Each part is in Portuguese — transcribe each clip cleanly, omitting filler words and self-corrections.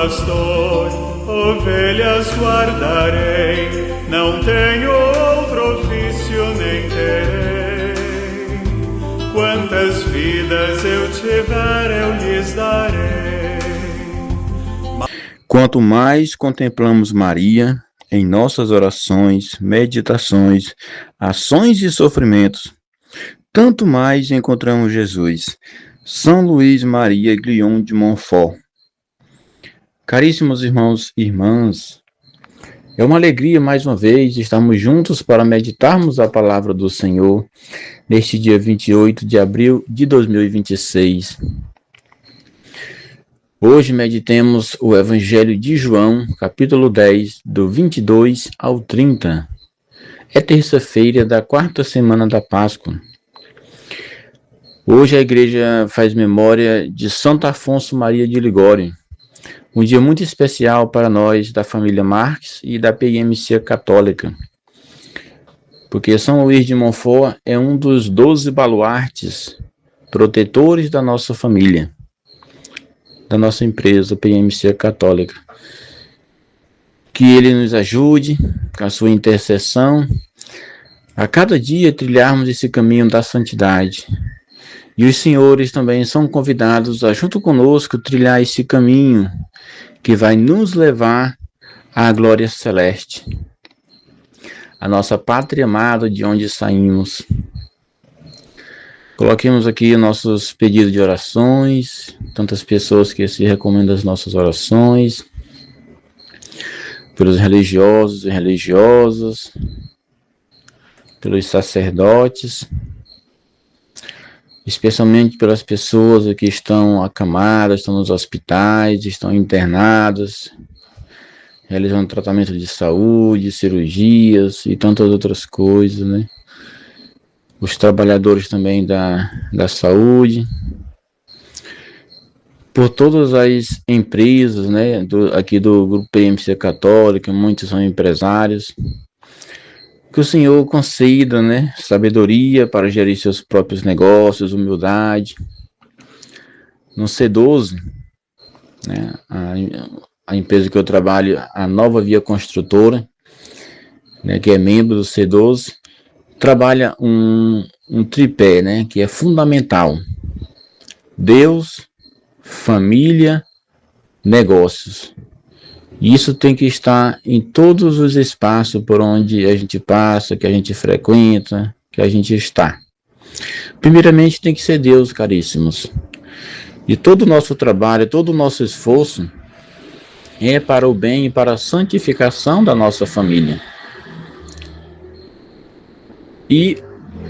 pastor, ovelhas guardarei, não tenho outro ofício nem terei. Quantas vidas eu tiver, eu lhes darei. Quanto mais contemplamos Maria em nossas orações, meditações, ações e sofrimentos, tanto mais encontramos Jesus. São Luís Maria Guilhom de Montfort. Caríssimos irmãos e irmãs, é uma alegria mais uma vez estarmos juntos para meditarmos a palavra do Senhor neste dia 28 de abril de 2026. Hoje meditemos o Evangelho de João, capítulo 10, do 22 ao 30. É terça-feira da quarta semana da Páscoa. Hoje a igreja faz memória de Santo Afonso Maria de Ligório, um dia muito especial para nós da família Marques e da PIMC católica, porque São Luís de Montfort é um dos 12 baluartes protetores da nossa família, da nossa empresa PIMC católica. Que ele nos ajude com a sua intercessão a cada dia trilharmos esse caminho da santidade. E os senhores também são convidados a, junto conosco, trilhar esse caminho que vai nos levar à glória celeste, a nossa pátria amada de onde saímos. Coloquemos aqui nossos pedidos de orações, tantas pessoas que se recomendam as nossas orações, pelos religiosos e religiosas, pelos sacerdotes, especialmente pelas pessoas que estão acamadas, estão nos hospitais, estão internadas, realizando tratamento de saúde, cirurgias e tantas outras coisas, né? Os trabalhadores também da saúde, por todas as empresas, né, aqui do Grupo PIMC Católica, muitos são empresários. Que o Senhor conceda, né, sabedoria para gerir seus próprios negócios, humildade. No C12, né, a empresa que eu trabalho, a Nova Via Construtora, né, que é membro do C12, trabalha um tripé, né, que é fundamental: Deus, família, negócios. Isso tem que estar em todos os espaços por onde a gente passa, que a gente frequenta, que a gente está. Primeiramente tem que ser Deus, caríssimos. E todo o nosso trabalho, todo o nosso esforço é para o bem e para a santificação da nossa família. E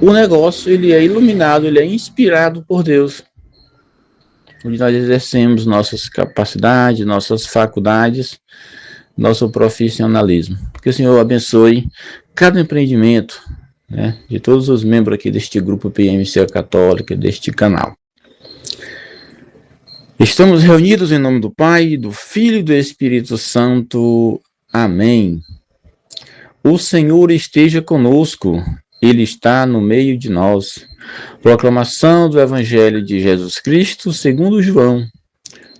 o negócio, ele é iluminado, ele é inspirado por Deus, onde nós exercemos nossas capacidades, nossas faculdades, nosso profissionalismo. Que o Senhor abençoe cada empreendimento, né, de todos os membros aqui deste grupo PIMC Católica, deste canal. Estamos reunidos em nome do Pai, do Filho e do Espírito Santo. Amém. O Senhor esteja conosco, Ele está no meio de nós. Proclamação do Evangelho de Jesus Cristo segundo João.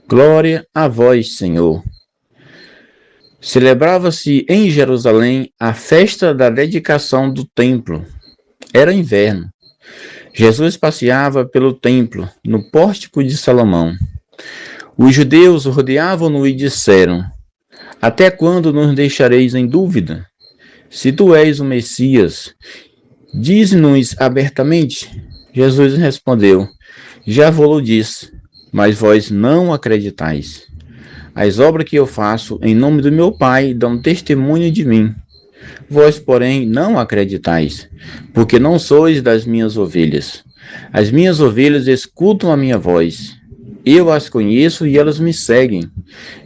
Glória a vós, Senhor. Celebrava-se em Jerusalém a festa da dedicação do templo. Era inverno. Jesus passeava pelo templo, no pórtico de Salomão. Os judeus rodeavam-no e disseram: até quando nos deixareis em dúvida? Se tu és o Messias, dize-nos abertamente. Jesus respondeu: já vou-lo disse, mas vós não acreditais. As obras que eu faço em nome do meu Pai dão testemunho de mim. Vós, porém, não acreditais, porque não sois das minhas ovelhas. As minhas ovelhas escutam a minha voz. Eu as conheço e elas me seguem.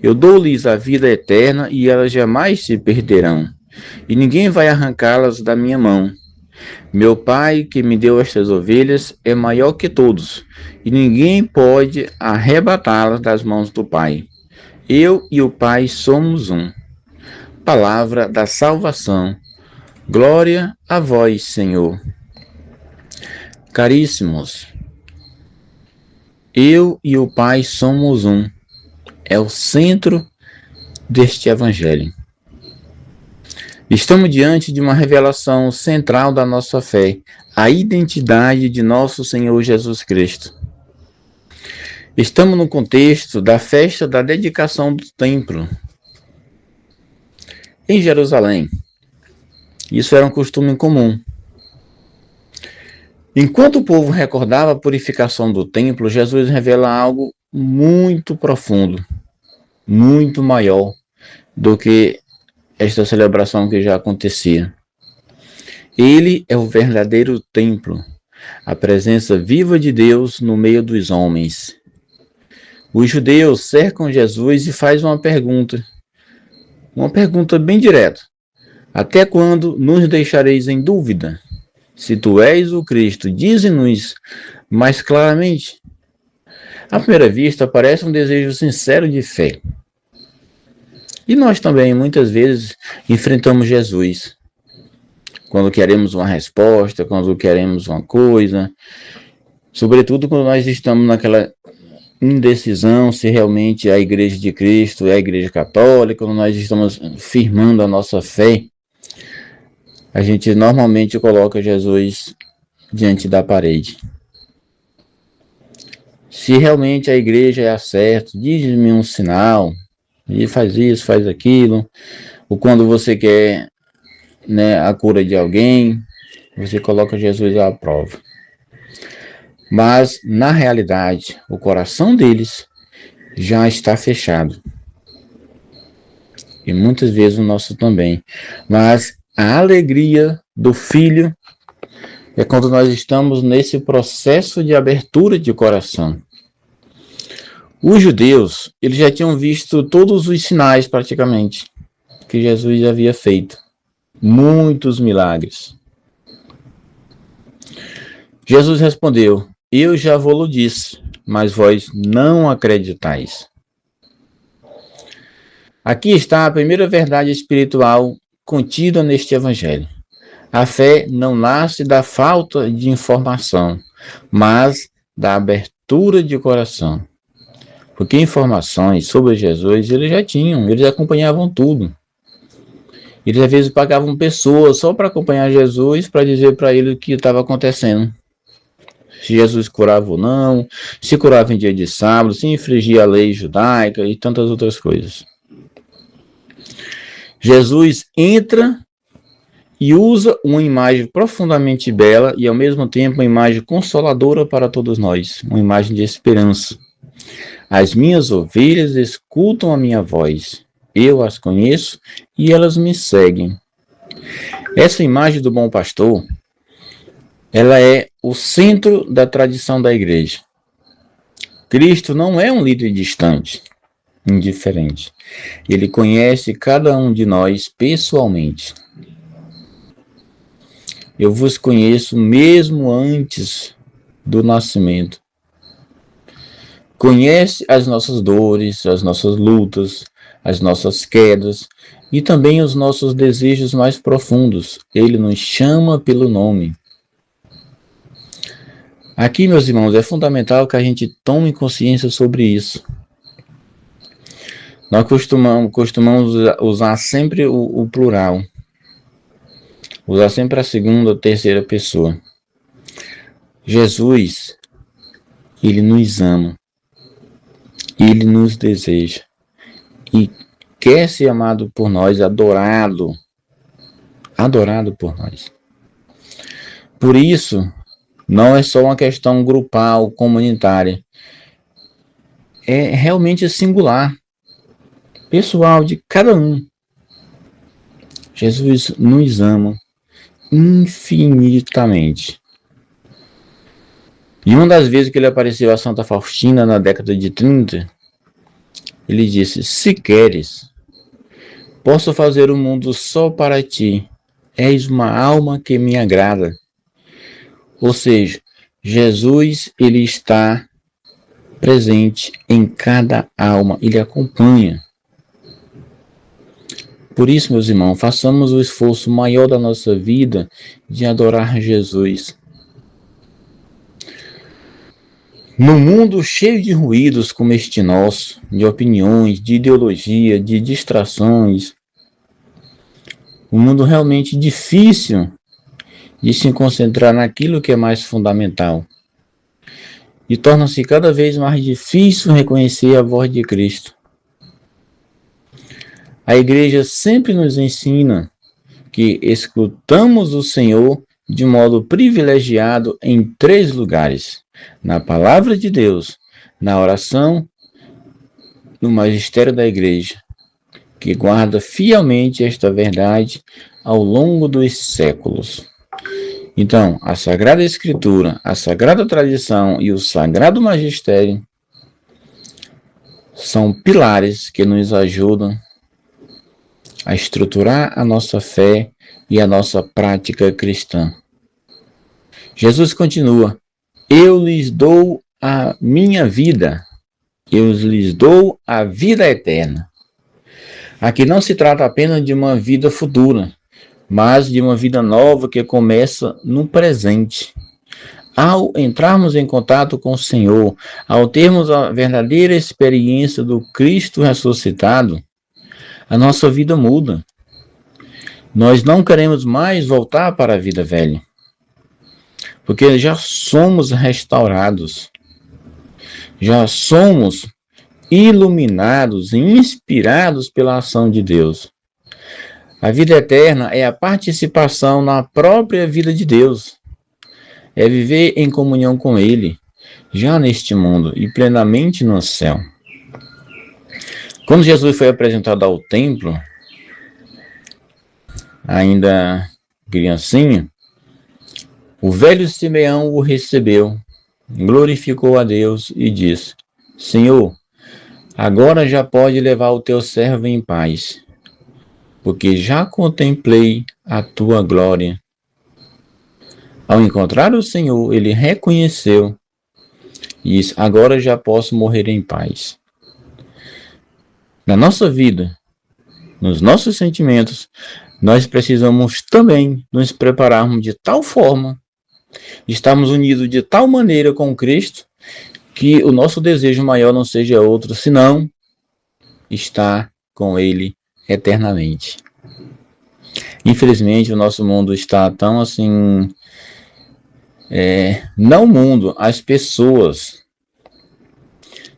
Eu dou-lhes a vida eterna e elas jamais se perderão, e ninguém vai arrancá-las da minha mão. Meu Pai, que me deu estas ovelhas, é maior que todos, e ninguém pode arrebatá-las das mãos do Pai. Eu e o Pai somos um. Palavra da salvação. Glória a vós, Senhor. Caríssimos, eu e o Pai somos um. É o centro deste Evangelho. Estamos diante de uma revelação central da nossa fé, a identidade de nosso Senhor Jesus Cristo. Estamos no contexto da festa da dedicação do templo em Jerusalém. Isso era um costume comum. Enquanto o povo recordava a purificação do templo, Jesus revela algo muito profundo, muito maior do que esta celebração que já acontecia. Ele é o verdadeiro templo, a presença viva de Deus no meio dos homens. Os judeus cercam Jesus e fazem uma pergunta bem direta. Até quando nos deixareis em dúvida? Se tu és o Cristo, dize-nos mais claramente. À primeira vista, parece um desejo sincero de fé. E nós também, muitas vezes, enfrentamos Jesus. Quando queremos uma resposta, quando queremos uma coisa. Sobretudo quando nós estamos naquela indecisão se realmente a Igreja de Cristo é a Igreja Católica, quando nós estamos firmando a nossa fé, a gente normalmente coloca Jesus diante da parede. Se realmente a igreja é a certa, diz-me um sinal, e faz isso, faz aquilo, ou quando você quer, a cura de alguém, você coloca Jesus à prova. Mas, na realidade, o coração deles já está fechado. E muitas vezes o nosso também. Mas a alegria do Filho é quando nós estamos nesse processo de abertura de coração. Os judeus, eles já tinham visto todos os sinais praticamente que Jesus havia feito. Muitos milagres. Jesus respondeu: eu já vou-lo disse, mas vós não acreditais. Aqui está a primeira verdade espiritual contida neste Evangelho. A fé não nasce da falta de informação, mas da abertura de coração. Porque informações sobre Jesus eles já tinham, eles acompanhavam tudo. Eles às vezes pagavam pessoas só para acompanhar Jesus, para dizer para ele o que estava acontecendo. Se Jesus curava ou não, se curava em dia de sábado, se infringia a lei judaica e tantas outras coisas. Jesus entra e usa uma imagem profundamente bela e ao mesmo tempo uma imagem consoladora para todos nós, uma imagem de esperança. As minhas ovelhas escutam a minha voz, eu as conheço e elas me seguem. Essa imagem do bom pastor, ela é o centro da tradição da igreja. Cristo não é um líder distante, indiferente. Ele conhece cada um de nós pessoalmente. Eu vos conheço mesmo antes do nascimento. Conhece as nossas dores, as nossas lutas, as nossas quedas e também os nossos desejos mais profundos. Ele nos chama pelo nome. Aqui, meus irmãos, é fundamental que a gente tome consciência sobre isso. Nós costumamos usar sempre o plural. Usar sempre a segunda ou terceira pessoa. Jesus, ele nos ama. Ele nos deseja. E quer ser amado por nós, adorado. Adorado por nós. Por isso, não é só uma questão grupal, comunitária. É realmente singular. Pessoal de cada um. Jesus nos ama infinitamente. E uma das vezes que ele apareceu a Santa Faustina na década de 30, ele disse: se queres, posso fazer o mundo só para ti. És uma alma que me agrada. Ou seja, Jesus, ele está presente em cada alma, ele acompanha. Por isso, meus irmãos, façamos o esforço maior da nossa vida de adorar Jesus. No mundo cheio de ruídos como este nosso, de opiniões, de ideologia, de distrações, um mundo realmente difícil de se concentrar naquilo que é mais fundamental. E torna-se cada vez mais difícil reconhecer a voz de Cristo. A igreja sempre nos ensina que escutamos o Senhor de modo privilegiado em 3 lugares: na palavra de Deus, na oração, no magistério da igreja, que guarda fielmente esta verdade ao longo dos séculos. Então, a Sagrada Escritura, a Sagrada Tradição e o Sagrado Magistério são pilares que nos ajudam a estruturar a nossa fé e a nossa prática cristã. Jesus continua: eu lhes dou a minha vida, eu lhes dou a vida eterna. Aqui não se trata apenas de uma vida futura, mas de uma vida nova que começa no presente. Ao entrarmos em contato com o Senhor, ao termos a verdadeira experiência do Cristo ressuscitado, a nossa vida muda. Nós não queremos mais voltar para a vida velha, porque já somos restaurados, já somos iluminados e inspirados pela ação de Deus. A vida eterna é a participação na própria vida de Deus, é viver em comunhão com Ele, já neste mundo e plenamente no céu. Quando Jesus foi apresentado ao templo, ainda criancinha, o velho Simeão o recebeu, glorificou a Deus e disse: Senhor, agora já pode levar o teu servo em paz, porque já contemplei a tua glória. Ao encontrar o Senhor, ele reconheceu e disse: agora já posso morrer em paz. Na nossa vida, nos nossos sentimentos, nós precisamos também nos prepararmos de tal forma, estarmos unidos de tal maneira com Cristo, que o nosso desejo maior não seja outro, senão estar com Ele eternamente. Infelizmente, o nosso mundo está tão assim... não o mundo, as pessoas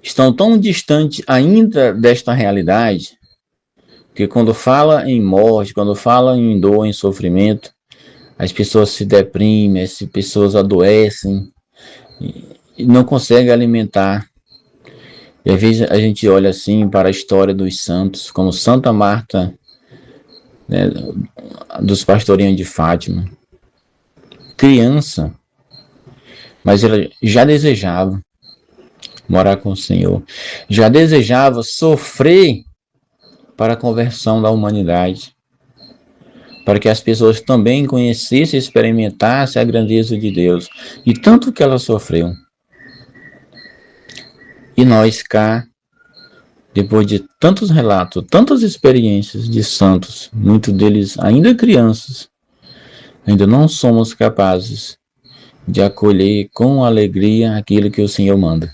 estão tão distantes ainda desta realidade, que quando fala em morte, quando fala em dor, em sofrimento, as pessoas se deprimem, as pessoas adoecem e não conseguem alimentar. E às vezes a gente olha assim para a história dos santos, como Santa Marta, né, dos pastorinhos de Fátima, criança, mas ela já desejava morar com o Senhor, já desejava sofrer para a conversão da humanidade, para que as pessoas também conhecessem e experimentassem a grandeza de Deus, e tanto que ela sofreu. E nós cá, depois de tantos relatos, tantas experiências de santos, muitos deles ainda crianças, ainda não somos capazes de acolher com alegria aquilo que o Senhor manda.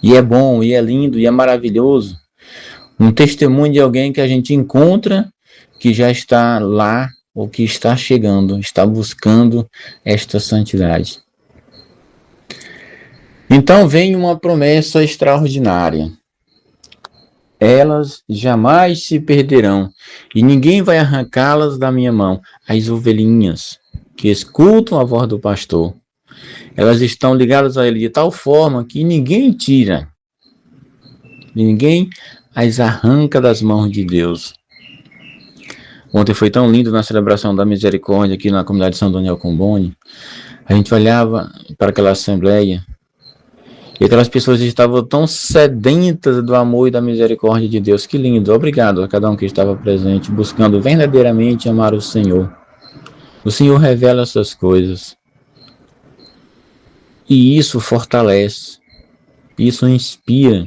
E é bom, e é lindo, e é maravilhoso um testemunho de alguém que a gente encontra que já está lá, ou que está chegando, está buscando esta santidade. Então vem uma promessa extraordinária. Elas jamais se perderão, e ninguém vai arrancá-las da minha mão. As ovelhinhas que escutam a voz do pastor, elas estão ligadas a ele de tal forma que ninguém tira, ninguém as arranca das mãos de Deus. Ontem foi tão lindo na celebração da misericórdia aqui na comunidade de São Daniel Comboni. A gente olhava para aquela assembleia e aquelas pessoas estavam tão sedentas do amor e da misericórdia de Deus. Que lindo! Obrigado a cada um que estava presente, buscando verdadeiramente amar o Senhor. O Senhor revela essas coisas. E isso fortalece, isso inspira.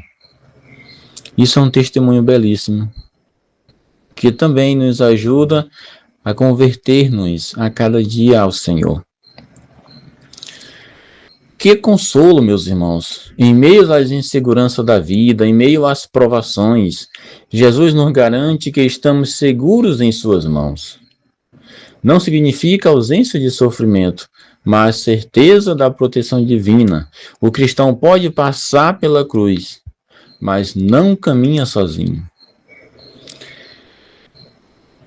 Isso é um testemunho belíssimo, que também nos ajuda a converter-nos a cada dia ao Senhor. Que consolo, meus irmãos! Em meio às inseguranças da vida, em meio às provações, Jesus nos garante que estamos seguros em suas mãos. Não significa ausência de sofrimento, mas certeza da proteção divina. O cristão pode passar pela cruz, mas não caminha sozinho.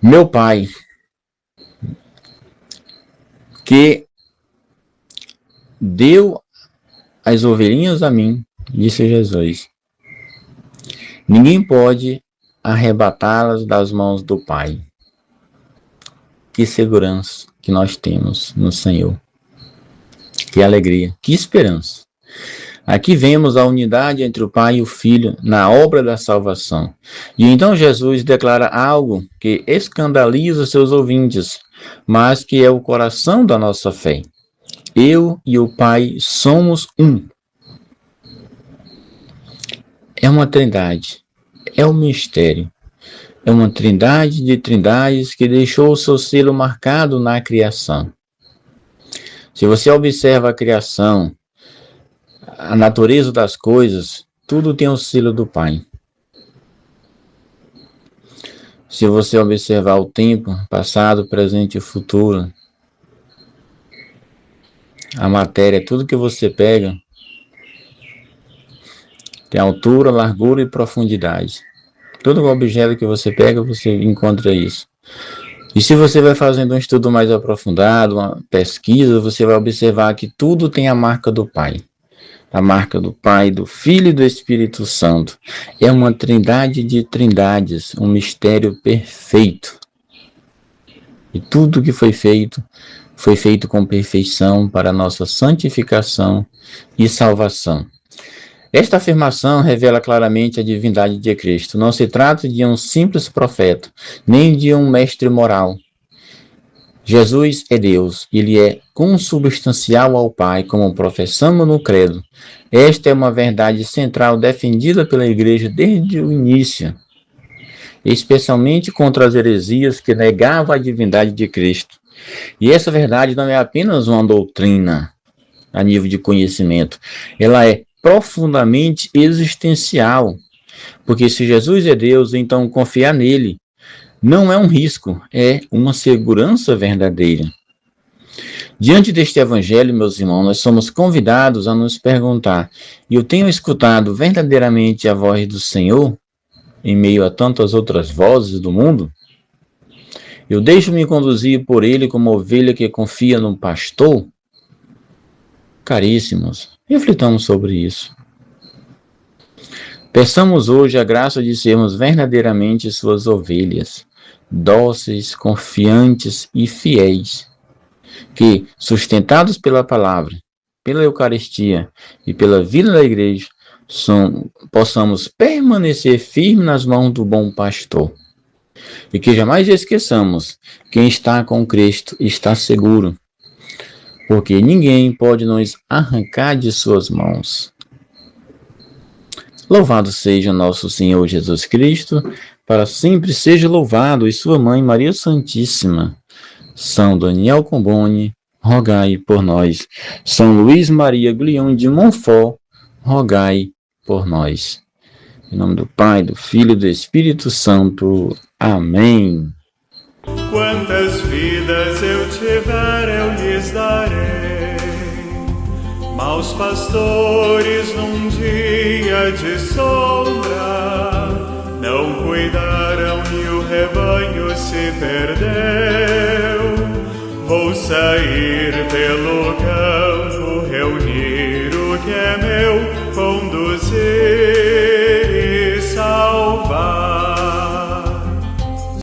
Meu Pai, que deu as ovelhinhas a mim, disse Jesus, ninguém pode arrebatá-las das mãos do Pai. Que segurança que nós temos no Senhor. Que alegria, que esperança. Aqui vemos a unidade entre o Pai e o Filho na obra da salvação. E então Jesus declara algo que escandaliza seus ouvintes, mas que é o coração da nossa fé. Eu e o Pai somos um. É uma trindade, é um mistério. É uma trindade de trindades que deixou o seu selo marcado na criação. Se você observa a criação, a natureza das coisas, tudo tem o selo do Pai. Se você observar o tempo, passado, presente e futuro, a matéria, tudo que você pega, tem altura, largura e profundidade. Todo objeto que você pega, você encontra isso. E se você vai fazendo um estudo mais aprofundado, uma pesquisa, você vai observar que tudo tem a marca do Pai. A marca do Pai, do Filho e do Espírito Santo. É uma trindade de trindades, um mistério perfeito. E tudo que foi feito com perfeição para a nossa santificação e salvação. Esta afirmação revela claramente a divindade de Cristo. Não se trata de um simples profeta, nem de um mestre moral. Jesus é Deus, ele é consubstancial ao Pai, como professamos no credo. Esta é uma verdade central defendida pela Igreja desde o início, especialmente contra as heresias que negavam a divindade de Cristo. E essa verdade não é apenas uma doutrina a nível de conhecimento, ela é profundamente existencial, porque se Jesus é Deus, então confiar nele não é um risco, é uma segurança verdadeira. Diante deste evangelho, meus irmãos, nós somos convidados a nos perguntar: eu tenho escutado verdadeiramente a voz do Senhor em meio a tantas outras vozes do mundo? Eu deixo-me conduzir por ele como ovelha que confia no pastor? Caríssimos, reflitamos sobre isso. Peçamos hoje a graça de sermos verdadeiramente suas ovelhas, dóceis, confiantes e fiéis, que, sustentados pela palavra, pela Eucaristia e pela vida da igreja, possamos permanecer firmes nas mãos do bom pastor. E que jamais esqueçamos, quem está com Cristo está seguro, porque ninguém pode nos arrancar de suas mãos. Louvado seja nosso Senhor Jesus Cristo, para sempre seja louvado, e sua mãe Maria Santíssima. São Daniel Comboni, rogai por nós. São Luís Maria Guilhom de Montfort, rogai por nós. Em nome do Pai, do Filho e do Espírito Santo. Amém. Quantas vidas eu tiver, eu lhes darei. Maus pastores num dia de sombra não cuidaram e o rebanho se perdeu. Vou sair pelo campo, reunir o que é meu,